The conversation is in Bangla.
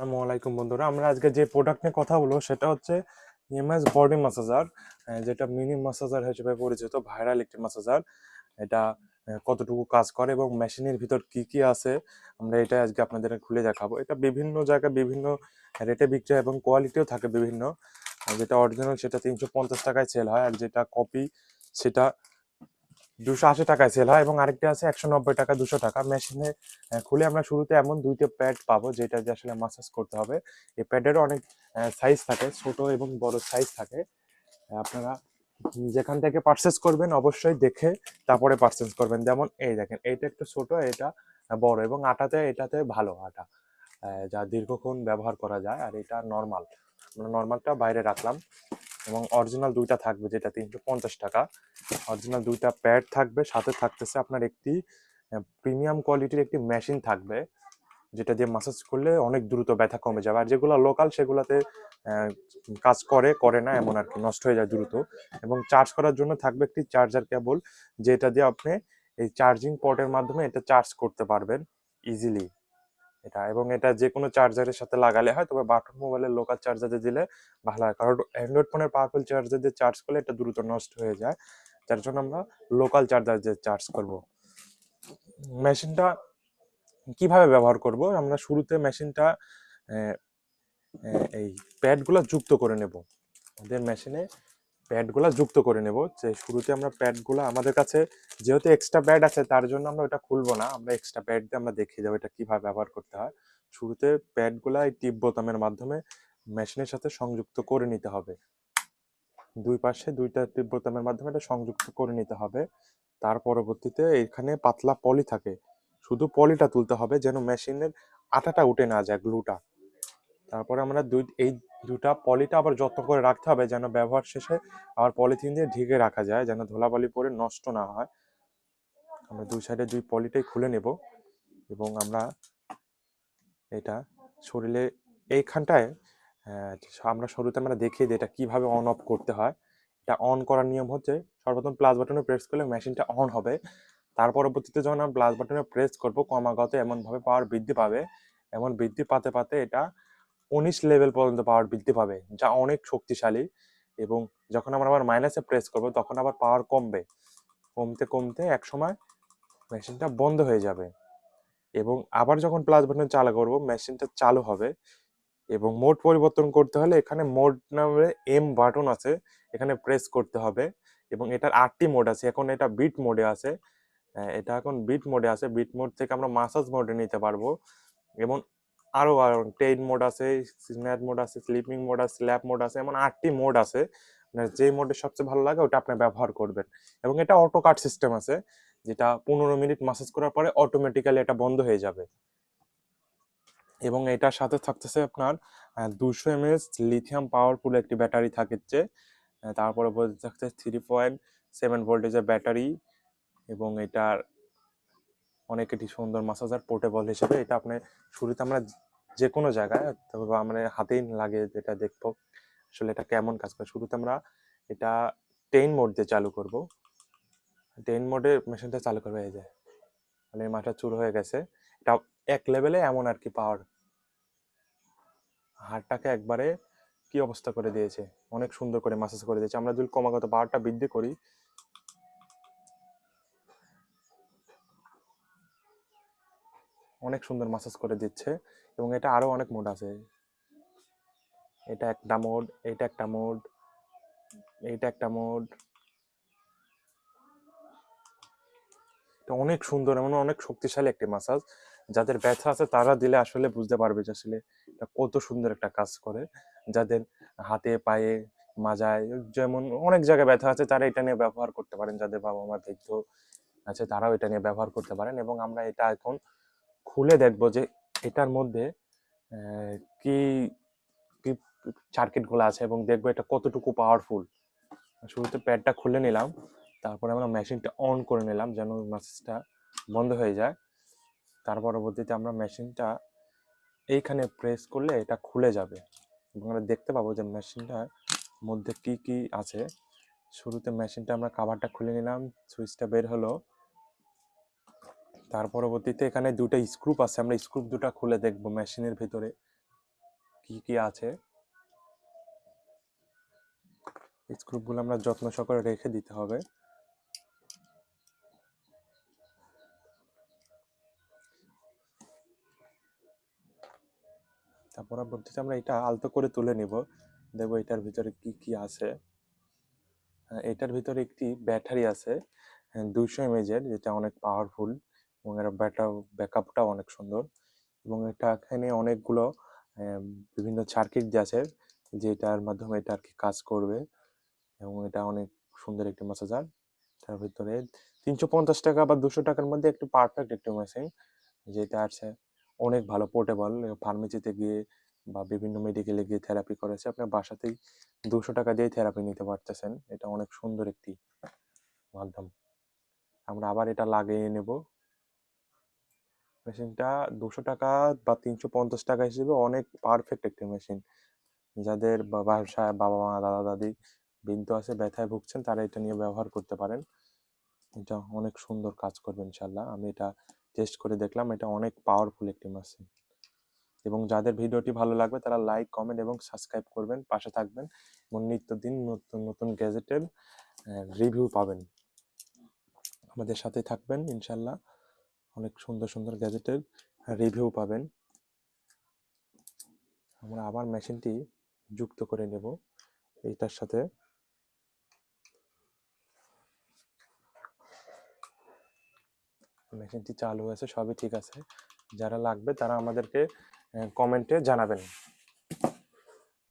আসসালামু আলাইকুম বন্ধুরা, আমরা আজকে যে প্রোডাক্ট নিয়ে কথা বলবো সেটা হচ্ছে ইএমএস বডি ম্যাসাজার, যেটা মিনি ম্যাসাজার হিসেবে পরিচিত, ভাইরাল একটি ম্যাসাজার। এটা কতটুকু কাজ করে এবং মেশিনের ভিতর কি কি আছে আমরা এটা আজকে আপনাদের খুলে দেখাবো। এটা বিভিন্ন জায়গায় বিভিন্ন রেটে বিক্রি হয় এবং কোয়ালিটিও থাকে বিভিন্ন। যেটা অরিজিনাল সেটা 350 টাকায় সেল হয়, আর যেটা কপি সেটা 280 টাকায় সেল হয়, এবং আরেকটা আছে 190 টাকা, 200 টাকা। মেশিনে খুলে আমরা শুরুতে এমন দুইটা প্যাড পাবো যেটা দিয়ে আসলে মাসাজ করতে হবে। এই প্যাডেরও অনেক সাইজ থাকে, ছোট এবং বড় সাইজ থাকে। আপনারা যেখান থেকে পারচেস করবেন অবশ্যই দেখে তারপরে পারচেস করবেন। যেমন এই দেখেন, এইটা একটু ছোট, এটা বড়, এবং আটাতে এটাতে ভালো আটা, যা দীর্ঘক্ষণ ব্যবহার করা যায়। আর এটা নর্মাল, আমরা নর্মালটা বাইরে রাখলাম। এবং অরিজিনাল দুইটা থাকবে, যেটা 350 টাকা। অরিজিনাল দুইটা প্যাড থাকবে, সাথে থাকতেছে আপনার একটি প্রিমিয়াম কোয়ালিটির একটি মেশিন থাকবে, যেটা দিয়ে মাসাজ করলে অনেক দ্রুত ব্যথা কমে যাবে। আর যেগুলো লোকাল সেগুলোতে কাজ করে করে না এমন আর কি, নষ্ট হয়ে যায় দ্রুত। এবং চার্জ করার জন্য থাকবে একটি চার্জার কেবল, যেটা দিয়ে আপনি এই চার্জিং পোর্টের মাধ্যমে এটা চার্জ করতে পারবেন ইজিলি। এটা এবং এটা যে কোনো চার্জারের সাথে লাগালে হয়, তবে বাটন মোবাইলের লোকাল চার্জারে দিলে ভালো হয়, কারণ অ্যান্ড্রয়েড ফোনের পাওয়ারফুল চার্জার দিয়ে চার্জ করলে এটা দ্রুত নষ্ট হয়ে যায়। যার জন্য আমরা লোকাল চার্জার দিয়ে চার্জ করব। মেশিনটা কিভাবে ব্যবহার করব, আমরা শুরুতে মেশিনটা এই প্যাডগুলো যুক্ত করে নেব। আমাদের মেশিনে প্যাডগুলো যুক্ত করে নেব। যে শুরুতে আমরা প্যাডগুলো, আমাদের কাছে যেহেতু এক্সট্রা প্যাড আছে তার জন্য আমরা ওটা খুলবো না, আমরা এক্সট্রা প্যাড দিয়ে আমরা দেখিয়ে দেবো এটা কিভাবে ব্যবহার করতে হয়। শুরুতে প্যাডগুলো এই টিপ বোতামের মাধ্যমে মেশিনের সাথে সংযুক্ত করে নিতে হবে। দুই পাশে দুইটা টিপ বোতামের মাধ্যমে এটা সংযুক্ত করে নিতে হবে। তার পরবর্তীতে এখানে পাতলা পলি থাকে, শুধু পলিটা তুলতে হবে যেন মেশিনের আটাটা উঠে না যায়, গ্লুটা। তারপরে আমরা এই দুটা পলিটা আবার যত্ন করে রাখতে হবে, যেন ব্যবহার শেষে আবার পলিথিন দিয়ে ঢেকে রাখা যায়, যেন ধুলাবালি পরে নষ্ট না হয়। আমরা দুই সাইডে দুই পলিটাই খুলে নেব, এবং আমরা এটা শরীরে এইখানটায় আমরা শুরুতে আমরা দেখিয়ে দিই এটা কিভাবে অন অফ করতে হয়। এটা অন করার নিয়ম হচ্ছে, সর্বপ্রথম প্লাস বাটনে প্রেস করলে মেশিনটা অন হবে। তার পরবর্তীতে যখন আমরা প্লাস বাটনে প্রেস করব, ক্রমাগত এমনভাবে পাওয়ার বৃদ্ধি পাবে, এমন বৃদ্ধি পাতে পাতে এটা 19 লেভেল পর্যন্ত পাওয়ার বৃদ্ধি পাবে, যা অনেক শক্তিশালী। এবং যখন আমরা আবার মাইনাসে প্রেস করব তখন আবার পাওয়ার কমবে, কমতে কমতে একসময় মেশিনটা বন্ধ হয়ে যাবে। এবং আবার যখন প্লাস বাটন চালু করব মেশিনটা চালু হবে। এবং মোড পরিবর্তন করতে হলে এখানে মোড নামে এম বাটন আছে, এখানে প্রেস করতে হবে। এবং এটার 8টি মোড আছে, এখন এটা বিট মোডে আছে। এটা এখন বিট মোডে আছে, বিট মোড থেকে আমরা মাসাজ মোডে নিতে পারবো। এবং আরো টেইন মোড আছে, স্ন্যাপ মোড আছে, স্লিপিং মোড আছে, স্ল্যাপ মোড আছে, এমন 8টি মোড আছে। মানে যে মোডে সবচেয়ে ভালো লাগে ওটা আপনি ব্যবহার করবেন। এবং এটা অটো কাট সিস্টেম আছে, যেটা 15 মিনিট মাসাজ করার পরে অটোমেটিক্যালি এটা বন্ধ হয়ে যাবে। এবং এটার সাথে থাকতেছে আপনার 200 mAh লিথিয়াম পাওয়ারফুল একটি ব্যাটারি থাকছে। তারপরে বলতে থাকছে 3.7 ভোল্টেজের ব্যাটারি। এবং এটার অনেক একটি সুন্দর মাসাজার পোর্টেবল হিসেবে এটা আপনি শুরুতে আমরা যে কোনো জায়গায়, তবে আমরা হাতেই লাগে যেটা দেখবো আসলে এটা কেমন কাজ করে। শুরুতে আমরা এটা 10 মোড দিয়ে চালু করব। 10 মোডে মেশিনটা চালু করবে, এই যে মানে মাথা চুর হয়ে গেছে। এটা এক লেভেলে এমন আর কি পাওয়ার, হাড়টাকে একবারে কি অবস্থা করে দিয়েছে, অনেক সুন্দর করে মাসাজ করে দিয়েছে। আমরা যদি ক্রমাগত পাওয়ারটা বৃদ্ধি করি, অনেক সুন্দর মাসাজ করে দিচ্ছে। এবং এটা আরো অনেক মোড আছে, এটা একটা মোড, এটা একটা মোড, এইটা একটা মোড। এটা অনেক সুন্দর এবং অনেক শক্তিশালী একটি মাসাজ। যাদের ব্যথা আছে তারা দিলে আসলে বুঝতে পারবে যে আসলে এটা কত সুন্দর একটা কাজ করে। যাদের হাতে পায়ে মাজায়, যেমন অনেক জায়গায় ব্যথা আছে, তারা এটা নিয়ে ব্যবহার করতে পারেন। যাদের বাবা মা বৃদ্ধ আছে তারাও এটা নিয়ে ব্যবহার করতে পারেন। এবং আমরা এটা এখন খুলে দেখবো যে এটার মধ্যে কি কি সার্কিট গুলো আছে, এবং দেখবো এটা কতটুকু পাওয়ারফুল। শুরুতে প্যাডটা খুলে নিলাম, তারপরে আমরা মেশিনটা অন করে নিলাম যেন মেসেজটা বন্ধ হয়ে যায়। তার পরবর্তীতে আমরা মেশিনটা এইখানে প্রেস করলে এটা খুলে যাবে, এবং আমরা দেখতে পাবো যে মেশিনটার মধ্যে কি কি আছে। শুরুতে মেশিনটা আমরা কাভারটা খুলে নিলাম, সুইচটা বের হলো। তার পরবর্তীতে এখানে দুটো স্ক্রুপ আছে, আমরা স্ক্রুপ দুটো খুলে দেখবো মেশিনের ভিতরে কি কি আছে। স্ক্রুপগুলো আমরা যত্ন সহকারে রেখে দিতে হবে। তার পরবর্তীতে আমরা এটা আলতো করে তুলে নিব, দেখবো এটার ভিতরে কি কি আছে। এটার ভিতরে একটি ব্যাটারি আছে 200 এমএজের, যেটা অনেক পাওয়ারফুল এবং এর ব্যাকআপটাও অনেক সুন্দর। এবং এটা এখানে অনেকগুলো বিভিন্ন সার্কিট দিয়ে আছে, যেটার মাধ্যমে এটা আর কি কাজ করবে। এবং এটা অনেক সুন্দর একটি ম্যাসাজার। তার ভিতরে 350 টাকা বা 200 টাকার মধ্যে একটু পারফেক্ট একটি মেশিন, যেটা আছে অনেক ভালো পোর্টেবল। ফার্মেসিতে গিয়ে বা বিভিন্ন মেডিকেলে গিয়ে থেরাপি করেছে, আপনার বাসাতেই 200 টাকা দিয়ে থেরাপি নিতে পারতেছেন। এটা অনেক সুন্দর একটি মাধ্যম। আমরা আবার এটা লাগিয়ে নেব। মেশিনটা 200 টাকা বা 350 টাকা হিসেবে অনেক পারফেক্ট একটি মেশিন। যাদের ব্যবসায় বাবা মা দাদা দাদি বিন্দু আছে, ব্যথায় ভুগছেন, তারা এটা নিয়ে ব্যবহার করতে পারেন। এটা অনেক সুন্দর কাজ করবে ইনশাল্লাহ। আমি এটা টেস্ট করে দেখলাম, এটা অনেক পাওয়ারফুল একটি মেশিন। এবং যাদের ভিডিওটি ভালো লাগবে তারা লাইক কমেন্ট এবং সাবস্ক্রাইব করবেন, পাশে থাকবেন এবং নিত্যদিন নতুন নতুন গ্যাজেটের রিভিউ পাবেন। আমাদের সাথে থাকবেন ইনশাল্লাহ, অনেক সুন্দর সুন্দর গ্যাজেটের রিভিউ পাবেন। আমরা আবার মেশিনটি যুক্ত করে নেব এইটার সাথে। মেশিনটি চালু আছে, সবই ঠিক আছে। যারা লাগবে তারা আমাদেরকে কমেন্টে জানাবেন।